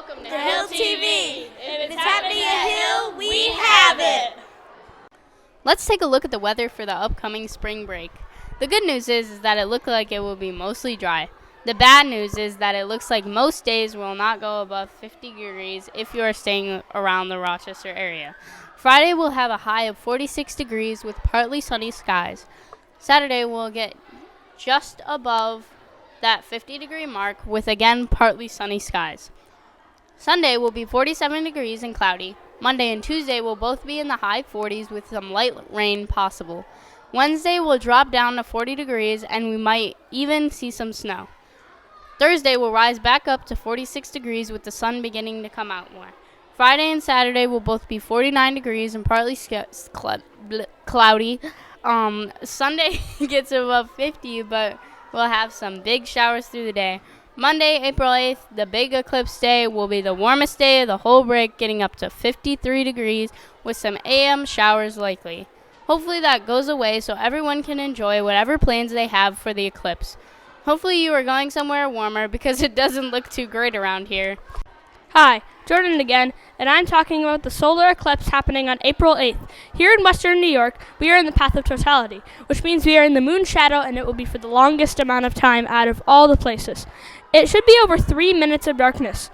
Welcome to Hill TV. If it's happening at Hill, we have it. Let's take a look at the weather for the upcoming spring break. The good news is that it looks like it will be mostly dry. The bad news is that it looks like most days will not go above 50 degrees if you are staying around the Rochester area. Friday will have a high of 46 degrees with partly sunny skies. Saturday will get just above that 50-degree mark with again partly sunny skies. Sunday will be 47 degrees and cloudy. Monday and Tuesday will both be in the high 40s with some light rain possible. Wednesday will drop down to 40 degrees and we might even see some snow. Thursday will rise back up to 46 degrees with the sun beginning to come out more. Friday and Saturday will both be 49 degrees and partly cloudy. Sunday gets above 50, but we'll have some big showers through the day. Monday, April 8th, the big eclipse day, will be the warmest day of the whole break, getting up to 53 degrees with some AM showers likely. Hopefully that goes away so everyone can enjoy whatever plans they have for the eclipse. Hopefully you are going somewhere warmer because it doesn't look too great around here. Hi, Jordan again, and I'm talking about the solar eclipse happening on April 8th. Here in western New York, we are in the path of totality, which means we are in the moon's shadow and it will be for the longest amount of time out of all the places. It should be over 3 minutes of darkness.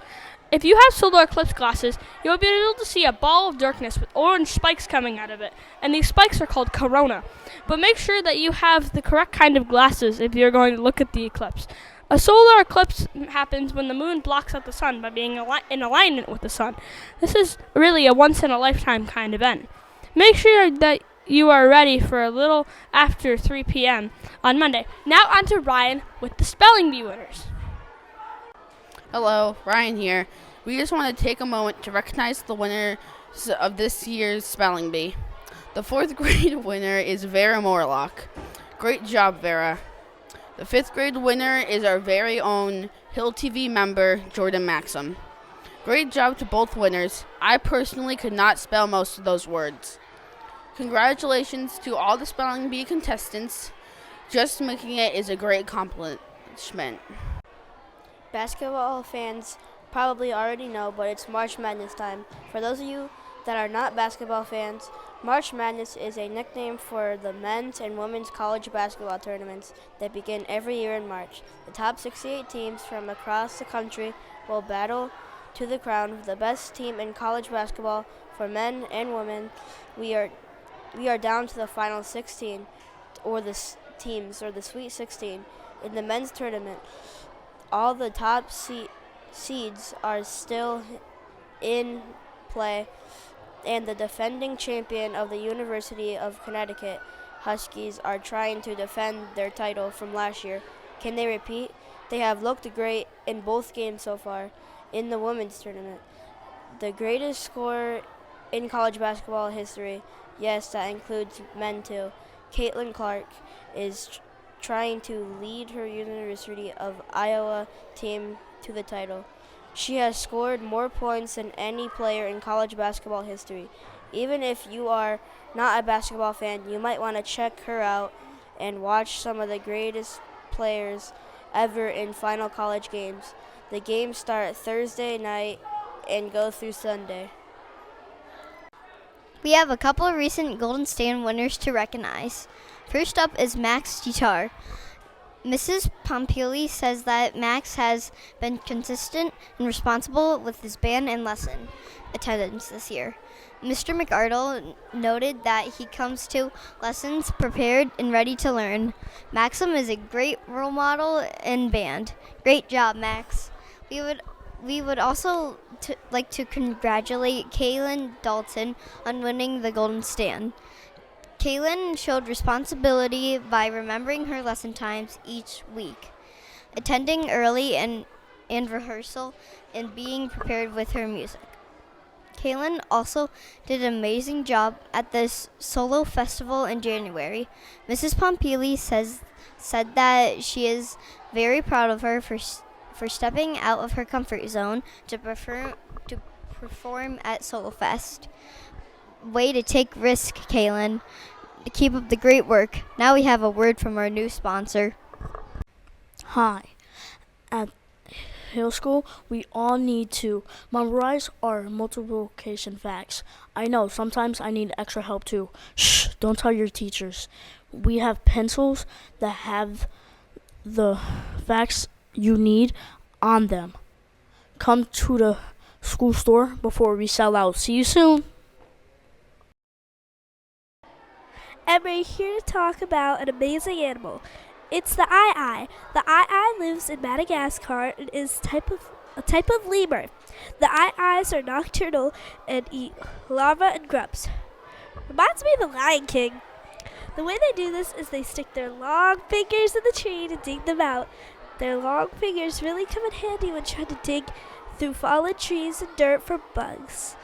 If you have solar eclipse glasses, you will be able to see a ball of darkness with orange spikes coming out of it, and these spikes are called corona. But make sure that you have the correct kind of glasses if you're going to look at the eclipse. A solar eclipse happens when the moon blocks out the sun by being in alignment with the sun. This is really a once-in-a-lifetime kind of event. Make sure that you are ready for a little after 3 p.m. on Monday. Now on to Ryan with the Spelling Bee winners. Hello, Ryan here. We just want to take a moment to recognize the winners of this year's Spelling Bee. The 4th grade winner is Vera Morlock. Great job, Vera. The 5th grade winner is our very own Hill TV member, Jordan Maxim. Great job to both winners. I personally could not spell most of those words. Congratulations to all the Spelling Bee contestants. Just making it is a great accomplishment. Basketball fans probably already know, but it's March Madness time. For those of you that are not basketball fans, March Madness is a nickname for the men's and women's college basketball tournaments that begin every year in March. The top 68 teams from across the country will battle to the crown of the best team in college basketball for men and women. We are down to the final 16 or the teams or the Sweet 16 in the men's tournament. All the top seeds are still in play, and the defending champion of the University of Connecticut Huskies are trying to defend their title from last year. Can they repeat? They have looked great in both games so far in the women's tournament. The greatest scorer in college basketball history, yes, that includes men too, Caitlin Clark, is trying to lead her University of Iowa team to the title. She has scored more points than any player in college basketball history. Even if you are not a basketball fan, you might want to check her out and watch some of the greatest players ever in final college games. The games start Thursday night and go through Sunday. We have a couple of recent Golden Stand winners to recognize. First up is Max Guitar. Mrs. Pompili says that Max has been consistent and responsible with his band and lesson attendance this year. Mr. McArdle noted that he comes to lessons prepared and ready to learn. Maxim is a great role model in band. Great job, Max. We would also like to congratulate Kaylin Dalton on winning the Golden Stand. Kaylin showed responsibility by remembering her lesson times each week, attending early and rehearsal, and being prepared with her music. Kaylin also did an amazing job at this solo festival in January. Mrs. Pompili said that she is very proud of her for stepping out of her comfort zone to perform at Solo Fest. Way to take risk, Kaylin. Keep up the great work. Now we have a word from our new sponsor. Hi. At Hill School, we all need to memorize our multiplication facts. I know, sometimes I need extra help too. Shh, don't tell your teachers. We have pencils that have the facts you need on them. Come to the school store before we sell out. See you soon. And we're here to talk about an amazing animal. It's the eye. The eye lives in Madagascar and is a type of lemur. The eyes are nocturnal and eat larvae and grubs. Reminds me of the Lion King. The way they do this is they stick their long fingers in the tree to dig them out. Their long fingers really come in handy when trying to dig through fallen trees and dirt for bugs.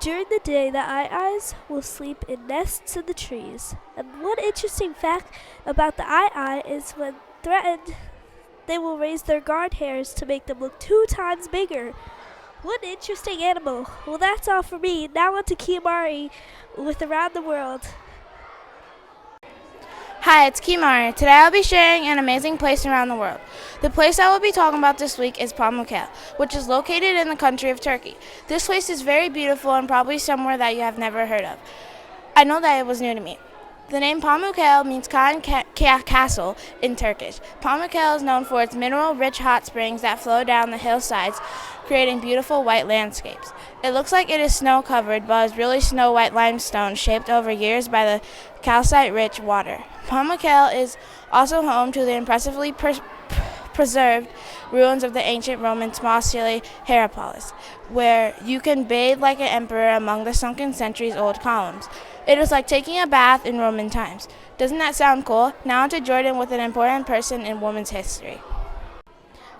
During the day, the eyes will sleep in nests in the trees. And one interesting fact about the eye is when threatened, they will raise their guard hairs to make them look 2 times bigger. What an interesting animal. Well, that's all for me. Now on to Kiamari with Around the World. Hi, it's Kimari. Today I'll be sharing an amazing place around the world. The place I will be talking about this week is Pamukkale, which is located in the country of Turkey. This place is very beautiful and probably somewhere that you have never heard of. I know that it was new to me. The name Pamukkale means castle in Turkish. Pamukkale is known for its mineral-rich hot springs that flow down the hillsides, creating beautiful white landscapes. It looks like it is snow-covered, but is really snow-white limestone shaped over years by the calcite-rich water. Pamukkale is also home to the impressively preserved ruins of the ancient Roman small city Hierapolis, where you can bathe like an emperor among the sunken centuries-old columns. It is like taking a bath in Roman times. Doesn't that sound cool? Now to Jordan with an important person in women's history.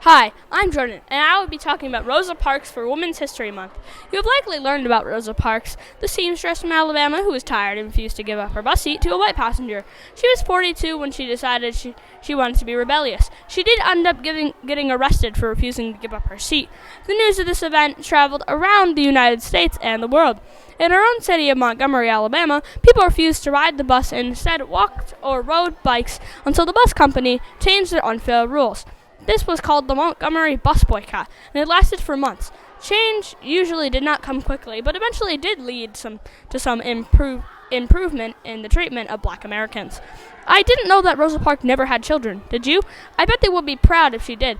Hi, I'm Jordan, and I will be talking about Rosa Parks for Women's History Month. You have likely learned about Rosa Parks, the seamstress from Alabama who was tired and refused to give up her bus seat to a white passenger. She was 42 when she decided she wanted to be rebellious. She did end up getting arrested for refusing to give up her seat. The news of this event traveled around the United States and the world. In our own city of Montgomery, Alabama, people refused to ride the bus and instead walked or rode bikes until the bus company changed their unfair rules. This was called the Montgomery Bus Boycott, and it lasted for months. Change usually did not come quickly, but eventually did lead to some improvement in the treatment of black Americans. I didn't know that Rosa Parks never had children. Did you? I bet they would be proud if she did.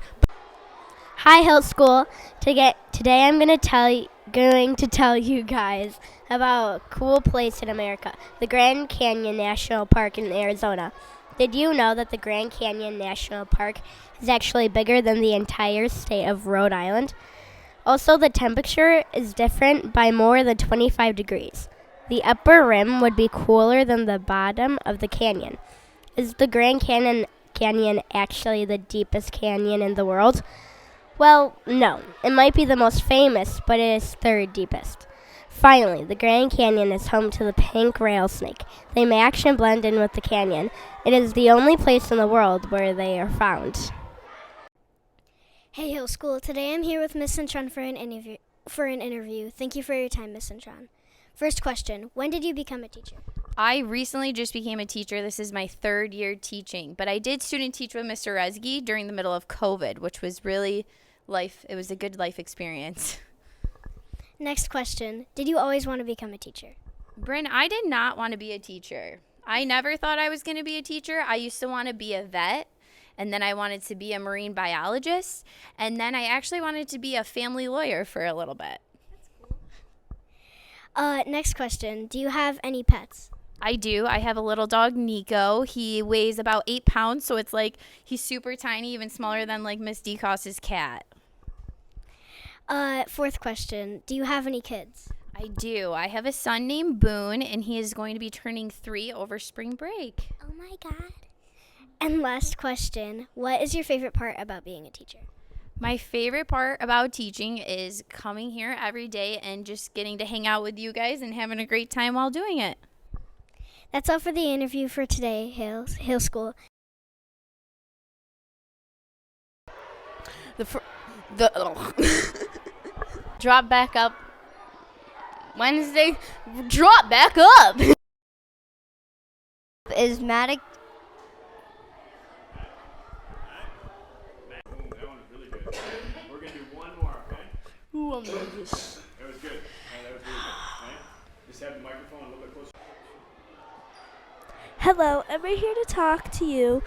Hi, Hill School. Today I'm going to tell you guys about a cool place in America, the Grand Canyon National Park in Arizona. Did you know that the Grand Canyon National Park is actually bigger than the entire state of Rhode Island? Also, the temperature is different by more than 25 degrees. The upper rim would be cooler than the bottom of the canyon. Is the Grand Canyon actually the deepest canyon in the world? Well, no. It might be the most famous, but it is third deepest. Finally, the Grand Canyon is home to the pink rattlesnake. They match and blend in with the canyon. It is the only place in the world where they are found. Hey, Hill School. Today I'm here with Miss Cintron for an interview. Thank you for your time, Miss Cintron. First question, when did you become a teacher? I recently just became a teacher. This is my 3rd year teaching, but I did student teach with Mr. Resge during the middle of COVID, which was really it was a good life experience. Next question, did you always want to become a teacher? Bryn, I did not want to be a teacher. I never thought I was going to be a teacher. I used to want to be a vet, and then I wanted to be a marine biologist, and then I actually wanted to be a family lawyer for a little bit. Next question, do you have any pets? I do. I have a little dog, Nico. He weighs about 8 pounds, so it's like he's super tiny, even smaller than like Miss Decos's cat. Fourth question, do you have any kids? I do. I have a son named Boone, and he is going to be turning 3 over spring break. Oh my God. And last question, what is your favorite part about being a teacher? My favorite part about teaching is coming here every day and just getting to hang out with you guys and having a great time while doing it. That's all for the interview for today, Hill School. Drop back up. Wednesday, drop back up. Is Ooh, I'm nervous. That was good. That was really good. Right? Just have the microphone a little bit closer. Hello, and we're here to talk to you